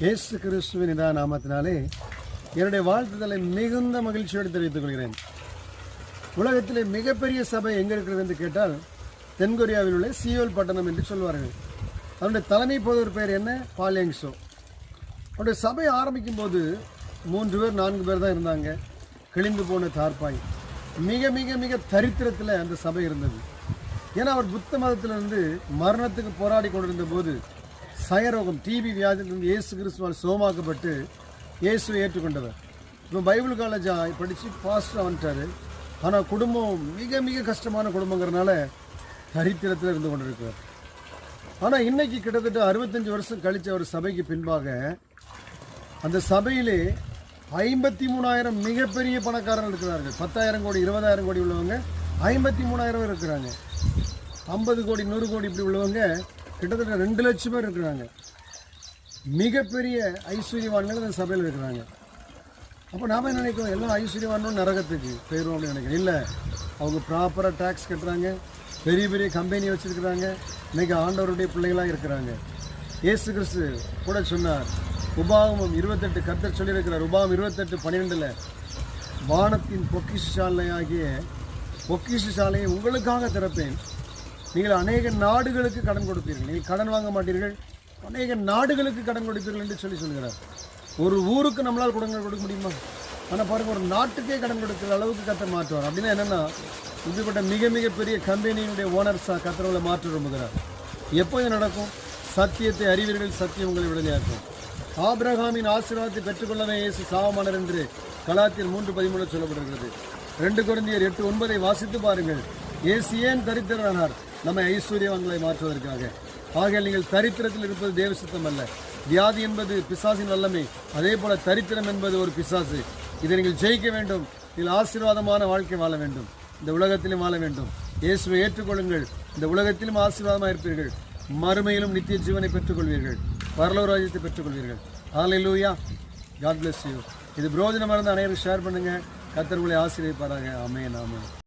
இயேசு கிறிஸ்துவின் நாமத்தினாலே என்னுடைய வாழ்த்துதலை மிகுந்த மகிழ்ச்சியோடு தெரிவித்துக் கொள்கிறேன். உலகத்திலே மிகப்பெரிய சபை எங்கே இருக்கிறது என்று கேட்டால் தென்கொரியாவில் உள்ள சியோல் பட்டணம் என்று சொல்வார்கள். அவருடைய தலைமை போதவர் பேர் என்ன? பால் யங் சோ. அவருடைய சபை ஆரம்பிக்கும் போது 3 பேர் 4 பேர் தான் இருந்தாங்க. கிழிந்து போன தார்பாய், மிக மிக மிக தரித்திரத்தில் அந்த சபை இருந்தது. ஏன்னா அவர் புத்த மதத்திலிருந்து மரணத்துக்கு போராடி கொண்டிருந்த போது சயரோகம் டிபி வியாதியிலிருந்து இயேசு கிறிஸ்துவால் சோமாக்கப்பட்டு இயேசுவை ஏற்றுக்கொண்டவர். இப்போ பைபிள் காலேஜ் படித்து பாஸ்டர் வந்துட்டார். ஆனால் குடும்பம் மிக மிக கஷ்டமான குடும்பங்கிறனால தரித்திரத்தில் இருந்து கொண்டிருக்கிறார். ஆனால் இன்னைக்கு கிட்டத்தட்ட 65 வருஷம் கழித்து அவர் சபைக்கு பின்பாக அந்த சபையிலே 53,000 மிகப்பெரிய பணக்காரர்கள் இருக்கிறார்கள். 10,000 கோடி 20,000 கோடி உள்ளவங்க 53,000 இருக்கிறாங்க. 50 கோடி 100 கோடி இப்படி உள்ளவங்க கிட்டத்தட்ட 2 லட்சம் பேர் இருக்கிறாங்க. மிகப்பெரிய ஐஸ்வர்யவான்கள் அந்த சபையில் இருக்கிறாங்க. அப்போ நாம என்ன நினைக்கிறோம்? எல்லாம் ஐஸ்வர்யவானும் நரகத்துக்கு போயிடும் அப்படின்னு நினைக்கிறேன். இல்லை, அவங்க ப்ராப்பராக டேக்ஸ் கட்டுறாங்க, பெரிய பெரிய கம்பெனி வச்சுருக்கிறாங்க, இன்றைக்கி ஆண்டவருடைய பிள்ளைகளாக இருக்கிறாங்க. இயேசு கிறிஸ்து கூட சொன்னார், உபாகமம் 28 கர்த்தர் சொல்லியிருக்கிறார். உபாகம் 28:12 வானத்தின் பொக்கிஷாலையாகிய பொக்கிஷாலையை உங்களுக்காக திறப்பேன், நீங்கள் அநேக நாடுகளுக்கு கடன் கொடுப்பீர்கள், நீங்கள் கடன் வாங்க மாட்டீர்கள், அநேக நாடுகளுக்கு கடன் கொடுப்பீர்கள் என்று சொல்லுகிறார். ஒரு ஊருக்கு நம்மளால் கடன் கொடுக்க முடியுமா? ஆனால் பாருங்க, ஒரு நாட்டுக்கே கடன் கொடுக்குற அளவுக்கு கர்த்தர் மாற்றுவார். அப்படின்னா என்னென்னா, இப்படிப்பட்ட மிக மிக பெரிய கம்பெனியினுடைய ஓனர்ஸாக கர்த்தர்களை மாற்ற விரும்புகிறார். எப்போ இது நடக்கும்? சத்தியத்தை அறிவீர்கள், சத்தியம் உங்களை விடுதலையாக்கும். ஆபிரகாமின் ஆசீர்வாதத்தை பெற்றுக்கொள்ளவே இயேசு சாவமானார் என்று கலாத்தியர் 3:13 சொல்லப்படுகிறது. 2 கொரிந்தியர் 8:9 வாசித்து பாருங்கள். இயேசு ஏன் தரித்திரனானார்? நம்மை ஐஸ்வர்யவான்களை மாற்றுவதற்காக. ஆகையால் நீங்கள் தரித்திரத்தில் இருப்பது தேவ சித்தம் அல்ல. வியாதி என்பது பிசாசின் வல்லமை, அதே போல தரித்திரம் என்பது ஒரு பிசாசு. இதை நீங்கள் ஜெயிக்க வேண்டும். நீங்கள் ஆசீர்வாதமான வாழ்க்கை வாழ வேண்டும், இந்த உலகத்திலும் வாழ வேண்டும். இயேசுவை ஏற்றுக்கொள்ளுங்கள், இந்த உலகத்திலும் ஆசீர்வாதமாக இருப்பீர்கள், மறுமையிலும் நித்திய ஜீவனை பெற்றுக்கொள்வீர்கள், பரலோக ராஜ்யத்தை பெற்றுக்கொள்வீர்கள். ஹல்லேலூயா. God bless you. இது பிரோஜனமாக இருந்தால் அனைவரும் ஷேர் பண்ணுங்கள். கர்த்தர் உங்களை ஆசீர்வதிப்பாராக. ஆமென், ஆமென்.